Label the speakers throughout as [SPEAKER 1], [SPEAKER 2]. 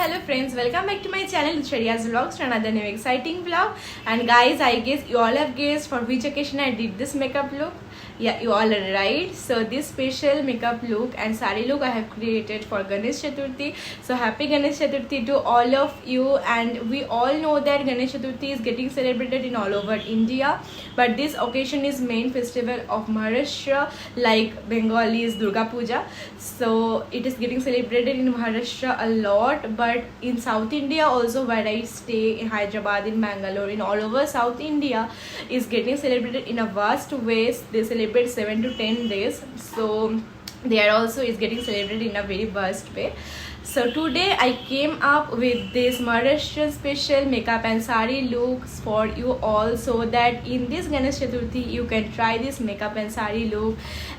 [SPEAKER 1] hello friends, welcome back to my channel Utshariya's vlogs for another new exciting vlog. And guys, I guess you all have guessed for which occasion I did this makeup look. Yeah, you all are right. So this special makeup look and sari look I have created for Ganesh Chaturthi. So happy Ganesh Chaturthi to all of you. And we all know that Ganesh Chaturthi is getting celebrated in all over India, but this occasion is main festival of Maharashtra, like Bengalis Durga Puja. So it is getting celebrated in Maharashtra a lot, but in South India also, where I stay in Hyderabad, in Bangalore, in all over South India, is getting celebrated in a vast ways. They celebrate 7 to 10 days. So there also is getting celebrated in a very vast way. So today I came up with this Maharashtrian special makeup and sari looks for you all, so that in this Ganesh Chaturthi you can try this makeup and sari look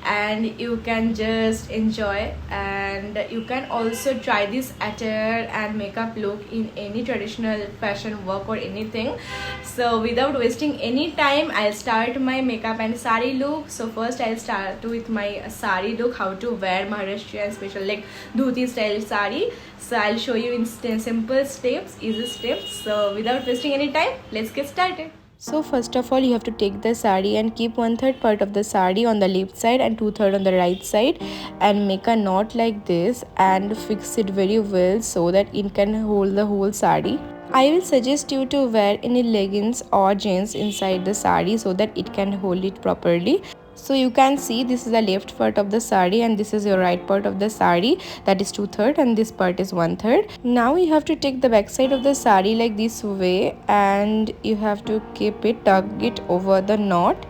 [SPEAKER 1] and you can just enjoy, and you can also try this attire and makeup look in any traditional fashion work or anything. So without wasting any time, I'll start my makeup and sari look. So first I'll start with my sari look, how to wear Maharashtrian special like dhoti style sari. So I'll show you in simple steps, easy steps. So without wasting any time, let's get started. So first of all, you have to take the sari and keep 1/3 part of the sari on the left side and 2/3 on the right side, and make a knot like this and fix it very well so that it can hold the whole sari. I will suggest you to wear any leggings or jeans inside the sari so that it can hold it properly. So you can see this is the left part of the sari and this is your right part of the sari, that is 2/3, and this part is 1/3. Now you have to take the back side of the sari like this way, and you have to keep it, tug it over the knot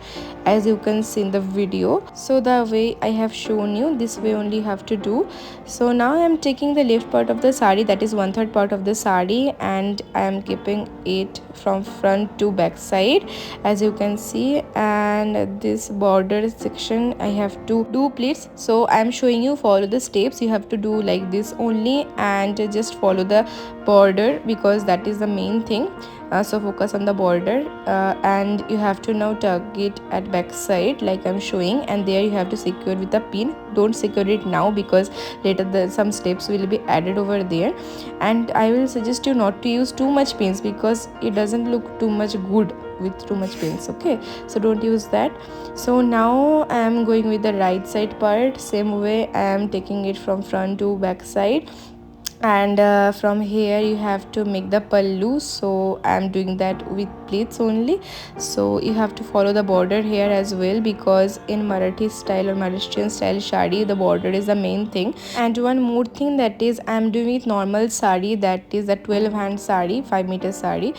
[SPEAKER 1] as you can see in the video. So the way I have shown you, this way only you have to do. So now I am taking the left part of the sari, that is 1/3 part of the sari, and I am keeping it from front to back side as you can see, and this border section I have to do pleats. So I am showing you, follow the steps, you have to do like this only and just follow the border because that is the main thing. So focus on the border, and you have to now tug it at back side like I'm showing, and there you have to secure with a pin. Don't secure it now because later some steps will be added over there, and I will suggest you not to use too much pins because it doesn't look too much good with too much pins. Okay, so don't use that. So now I am going with the right side part. Same way I am taking it from front to back side, and from here you have to make the pallu. So I am doing that with pleats only. So you have to follow the border here as well, because in Marathi style or Maharashtrian style sari, the border is the main thing. And one more thing, that is I am doing it normal sari, that is the 12-hand sari, 5-meter sari.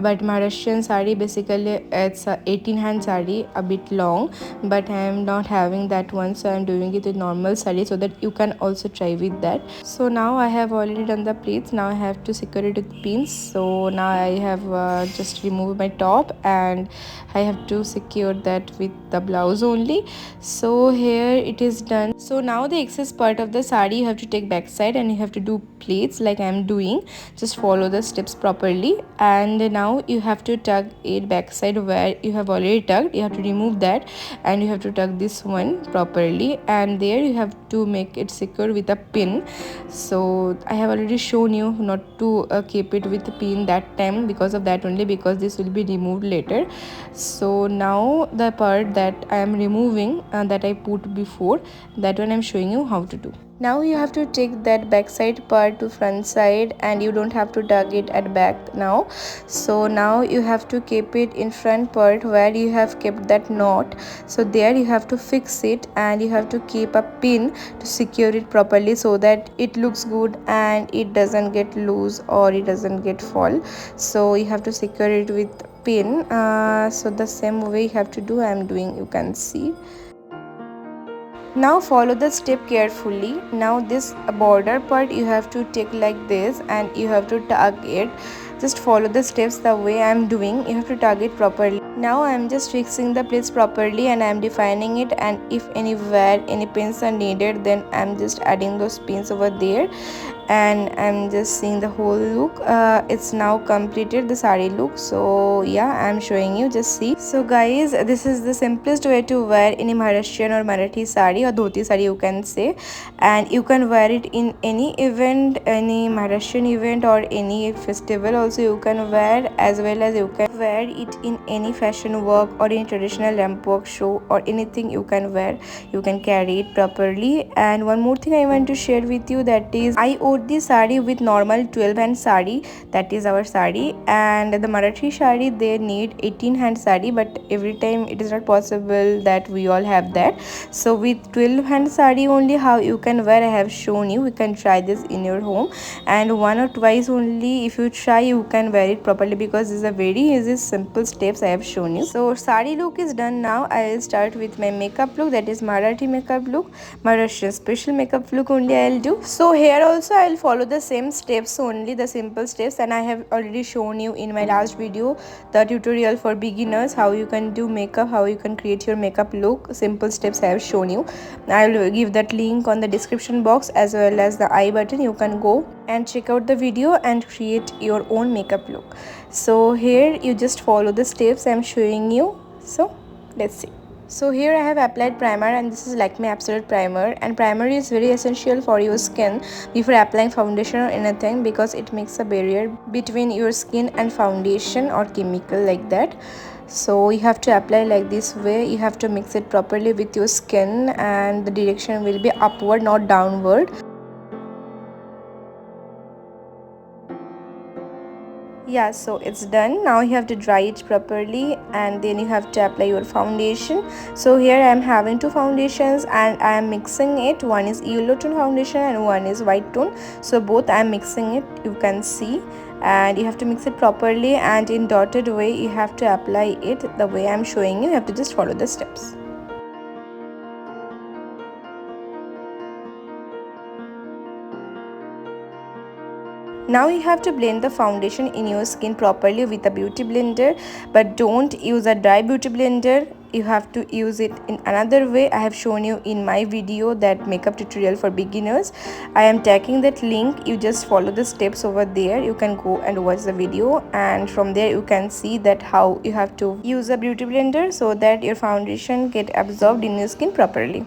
[SPEAKER 1] But Maharashtrian sari basically it's a 18-hand sari, a bit long, but I am not having that one, so I am doing it with normal sari so that you can also try with that. So now I have already done the pleats. Now I have to secure it with pins. So now I have just removed my top and I have to secure that with the blouse only. So here it is done. So now the excess part of the sari you have to take back side and you have to do pleats like I am doing. Just follow the steps properly, and now you have to tug it back side where you have already tugged. You have to remove that and you have to tug this one properly, and there you have to make it secure with a pin. So I have already shown you not to keep it with a pin that time, because of that only, because this will be removed later. So now the part that I am removing, that I put before, that one I am showing you how to do. Now you have to take that back side part to front side, and you don't have to tug it at back now. So now you have to keep it in front part where you have kept that knot. So there you have to fix it, and you have to keep a pin to secure it properly so that it looks good and it doesn't get loose or it doesn't get fall. So you have to secure it with pin. So the same way you have to do, I am doing, you can see. Now follow the step carefully. Now this border part you have to take like this and you have to tug it. Just follow the steps the way I am doing. You have to tug it properly. Now I am just fixing the pleats properly and I am defining it, and if anywhere any pins are needed, then I am just adding those pins over there. and I'm just seeing the whole look. It's now completed, the sari look. So yeah, I'm showing you, just see. So guys, this is the simplest way to wear any Maharashtrian or Marathi sari or dhoti sari, you can say, and you can wear it in any event, any Maharashtrian event or any festival also you can wear, as well as you can wear it in any fashion work or in traditional lamp work show or anything you can wear. You can carry it properly. And one more thing I want to share with you, that is I wore this sari with normal 12 hand sari, that is our sari, and the Marathi sari they need 18 hand sari, but every time it is not possible that we all have that. So with 12 hand sari only, how you can wear I have shown you. You can try this in your home, and one or twice only if you try you can wear it properly, because this is a very easy simple steps I have shown you. So sari look is done. Now I will start with my makeup look, that is Marathi makeup look, Maharashtrian special makeup look only I'll do. So here also I'll follow the same steps only, the simple steps, and I have already shown you in my last video the tutorial for beginners, how you can do makeup, how you can create your makeup look. Simple steps I have shown you. I'll give that link on the description box as well as the I button. You can go and check out the video and create your own makeup look. So here you just follow the steps I'm showing you. So let's see. So here I have applied primer, and this is Lakme Absolute Primer, and primer is very essential for your skin before applying foundation or anything, because it makes a barrier between your skin and foundation or chemical like that. So you have to apply like this way. You have to mix it properly with your skin, and the direction will be upward, not downward. Yeah, so it's done. Now you have to dry it properly, and then you have to apply your foundation. So here I am having two foundations and I am mixing it. One is yellow tone foundation and one is white tone. So both I am mixing it, you can see, and you have to mix it properly, and in dotted way you have to apply it the way I am showing you. You have to just follow the steps. Now you have to blend the foundation in your skin properly with a beauty blender, but don't use a dry beauty blender. You have to use it in another way. I have shown you in my video, that makeup tutorial for beginners. I am tagging that link. You just follow the steps over there. You can go and watch the video, and from there you can see that how you have to use a beauty blender so that your foundation get absorbed in your skin properly.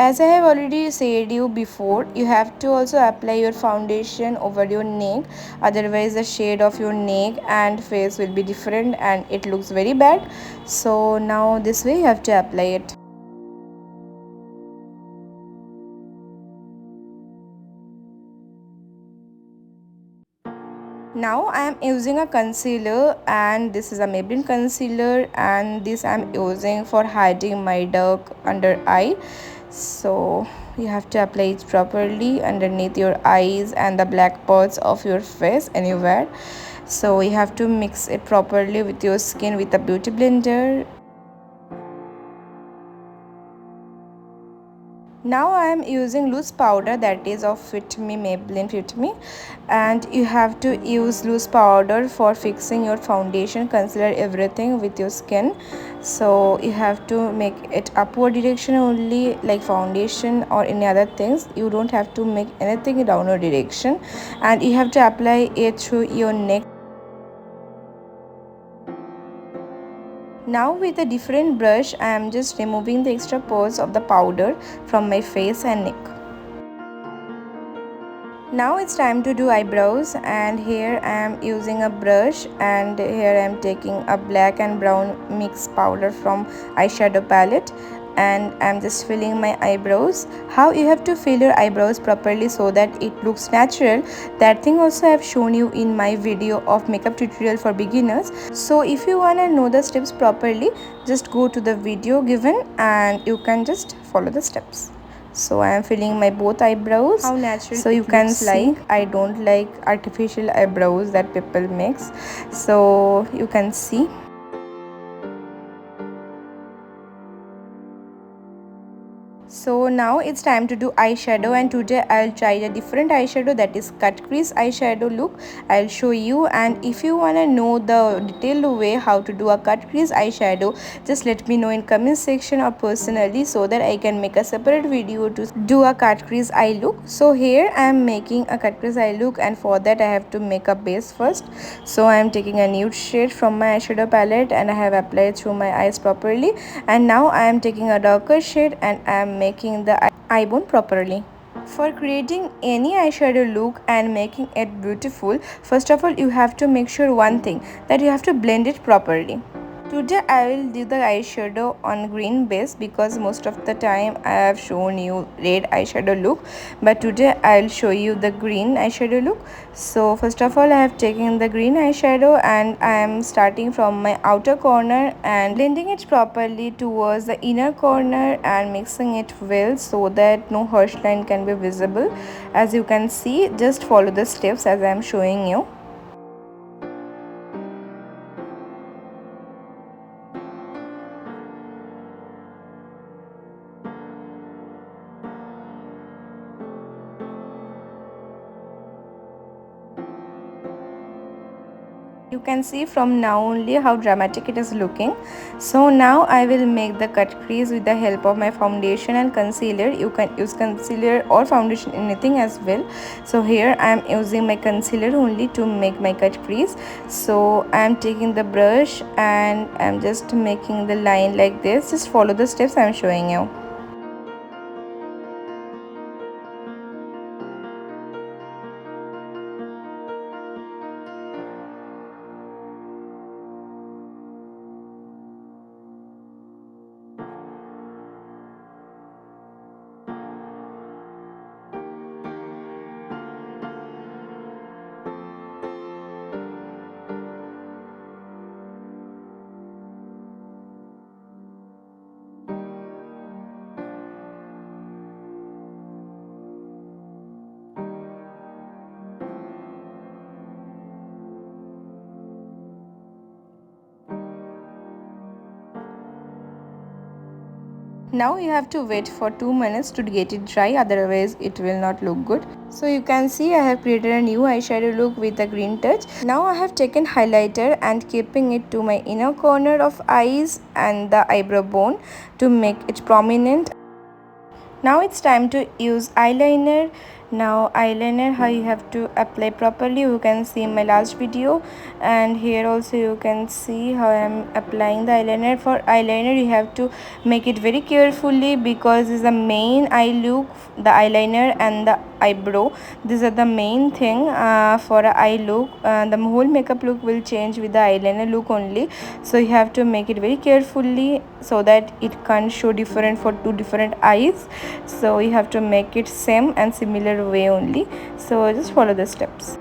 [SPEAKER 1] As I have already said you before, you have to also apply your foundation over your neck, otherwise the shade of your neck and face will be different and it looks very bad. So now this way you have to apply it. Now I am using a concealer, and this is a Maybelline concealer, and this I am using for hiding my dark under eye. So you have to apply it properly underneath your eyes and the black parts of your face anywhere. So you have to mix it properly with your skin with a beauty blender. Now I am using loose powder, that is of Fit Me, Maybelline Fit Me, and you have to use loose powder for fixing your foundation, concealer, everything with your skin. So you have to make it upward direction only, like foundation or any other things. You don't have to make anything in downward direction, and you have to apply it through your neck. Now with a different brush, I am just removing the extra pores of the powder from my face and neck. Now it's time to do eyebrows, and here I am using a brush, and here I am taking a black and brown mix powder from eyeshadow palette, and I'm just filling my eyebrows. How you have to fill your eyebrows properly so that it looks natural, that thing also I have shown you in my video of makeup tutorial for beginners. So if you want to know the steps properly, just go to the video given and you can just follow the steps. So I am filling my both eyebrows. How natural. So you can see, I don't like artificial eyebrows that people makes. So you can see. So now it's time to do eyeshadow, and today I'll try a different eyeshadow, that is cut crease eyeshadow look. I'll show you, and if you want to know the detailed way how to do a cut crease eyeshadow, just let me know in comment section or personally, so that I can make a separate video to do a cut crease eye look. So here I am making a cut crease eye look, and for that I have to make a base first. So I am taking a nude shade from my eyeshadow palette and I have applied through my eyes properly, and now I am taking a darker shade and I am making the eye bone properly. For creating any eyeshadow look and making it beautiful, first of all you have to make sure one thing, that you have to blend it properly. Today I will do the eyeshadow on green base, because most of the time I have shown you red eyeshadow look, but today I will show you the green eyeshadow look. So first of all I have taken the green eyeshadow and I am starting from my outer corner and blending it properly towards the inner corner and mixing it well, so that no harsh line can be visible. As you can see, just follow the steps as I am showing you. You can see from now only how dramatic it is looking. So now I will make the cut crease with the help of my foundation and concealer. You can use concealer or foundation, anything as well. So here I am using my concealer only to make my cut crease. So I am taking the brush and I am just making the line like this. Just follow the steps I am showing you. Now you have to wait for 2 minutes to get it dry, otherwise it will not look good. So you can see I have created a new eyeshadow look with a green touch. Now I have taken highlighter and keeping it to my inner corner of eyes and the eyebrow bone to make it prominent. Now it's time to use eyeliner. Now eyeliner, how you have to apply properly, you can see in my last video, and here also you can see how I am applying the eyeliner. For eyeliner you have to make it very carefully, because it's the main eye look, the eyeliner and the eyebrow. These are the main thing for a eye look. The whole makeup look will change with the eyeliner look only, so you have to make it very carefully so that it can't show different for two different eyes. So you have to make it same and similar way only. So just follow the steps.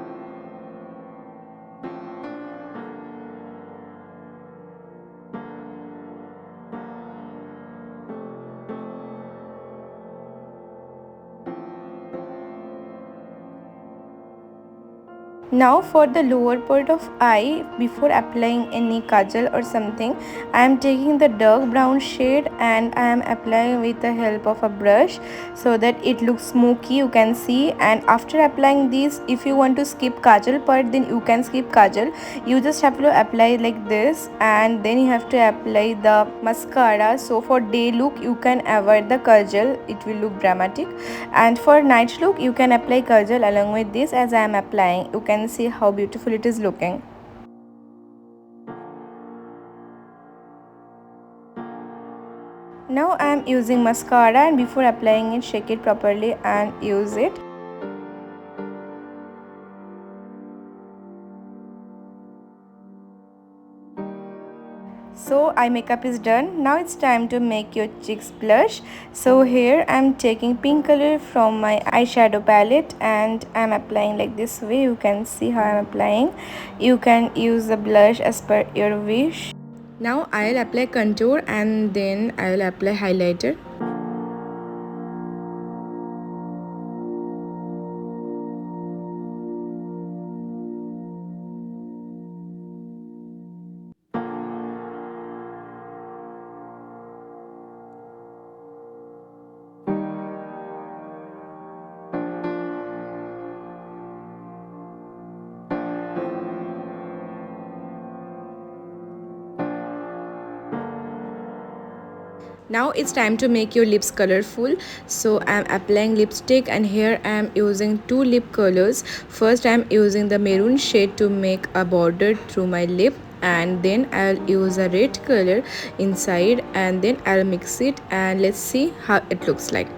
[SPEAKER 1] Now for the lower part of eye, before applying any kajal or something, I am taking the dark brown shade and I am applying with the help of a brush so that it looks smoky, you can see. And after applying this, if you want to skip kajal part, then you can skip kajal. You just have to apply like this, and then you have to apply the mascara. So for day look you can avoid the kajal, it will look dramatic, and for night look you can apply kajal along with this as I am applying. You can see how beautiful it is looking. Now I am using mascara, and before applying it, shake it properly and use it. So eye makeup is done. Now it's time to make your cheeks blush. So here I'm taking pink color from my eyeshadow palette and I'm applying like this way. You can see how I'm applying. You can use the blush as per your wish. Now I'll apply contour and then I'll apply highlighter. Now it's time to make your lips colorful. So I'm applying lipstick, and here I'm using two lip colors. First I'm using the maroon shade to make a border through my lip, and then I'll use a red color inside, and then I'll mix it, and let's see how it looks like.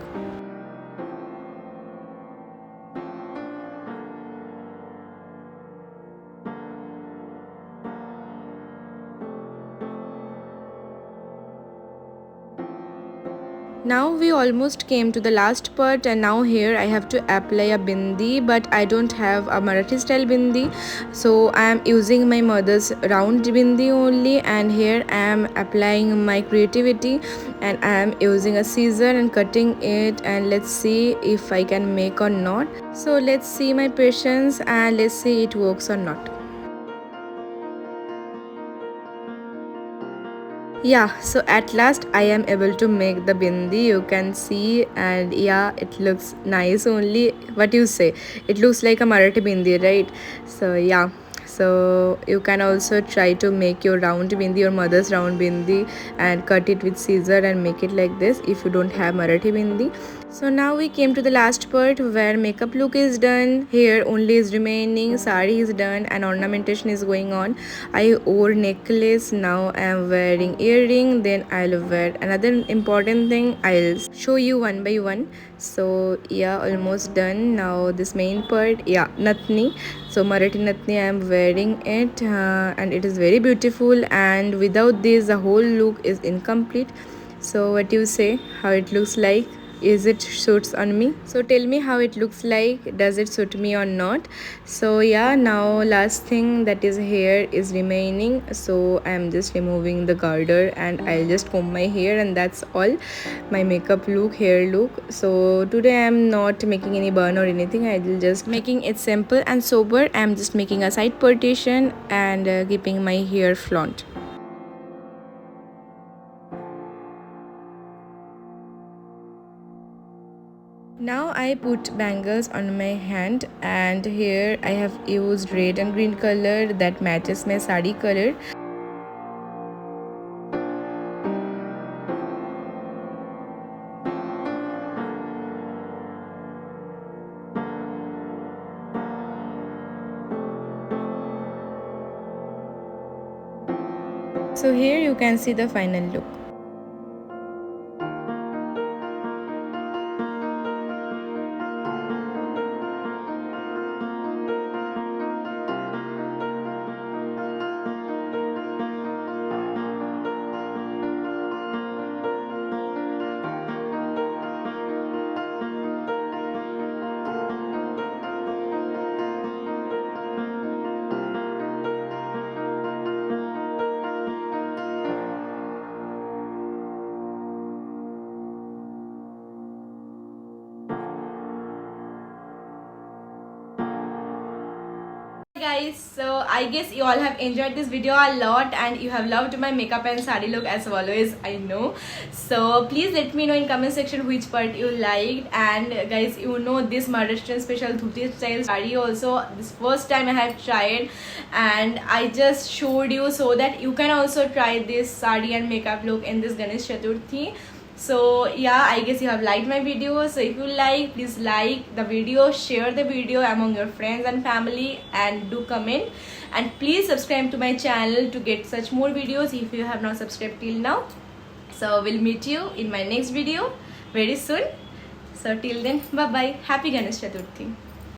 [SPEAKER 1] Now we almost came to the last part, and now here I have to apply a bindi, but I don't have a Marathi style bindi, so I am using my mother's round bindi only. And here I am applying my creativity, and I am using a scissor and cutting it, and let's see if I can make or not. So let's see my patience, and let's see it works or not. Yeah, so at last I am able to make the bindi, you can see, and yeah, it looks nice only. What you say, it looks like a Marathi bindi, right? So yeah, so you can also try to make your round bindi, your mother's round bindi, and cut it with scissor and make it like this if you don't have Marathi bindi. So now we came to the last part where makeup look is done. Here only is remaining, sari is done, and ornamentation is going on. I wore necklace, now I am wearing earring, then I'll wear another important thing. I'll show you one by one. So yeah, almost done. Now this main part, yeah, natni. So Marathi natni, I am wearing it, and it is very beautiful, and without this the whole look is incomplete. So what do you say, how it looks like? Is it suits on me? So tell me how it looks like, does it suit me or not? So yeah, now last thing that is hair is remaining, so I am just removing the garter, and I'll just comb my hair, and that's all my makeup look, hair look. So today I am not making any bun or anything, I will just making it simple and sober. I am just making a side partition and keeping my hair flaunt. Now I put bangles on my hand, and here I have used red and green color that matches my sari color. So here you can see the final look. Guys, so I guess you all have enjoyed this video a lot, and you have loved my makeup and sari look as always, I know. So please let me know in comment section which part you liked. And guys, you know this Maharashtrian special dhuti style sari also, this first time I have tried, and I just showed you so that you can also try this sari and makeup look in this Ganesh Chaturthi. So yeah, I guess you have liked my video. So if you like, please like the video, share the video among your friends and family, and do comment, and please subscribe to my channel to get such more videos if you have not subscribed till now. So we'll meet you in my next video very soon. So till then, bye bye, happy Ganesh Chaturthi.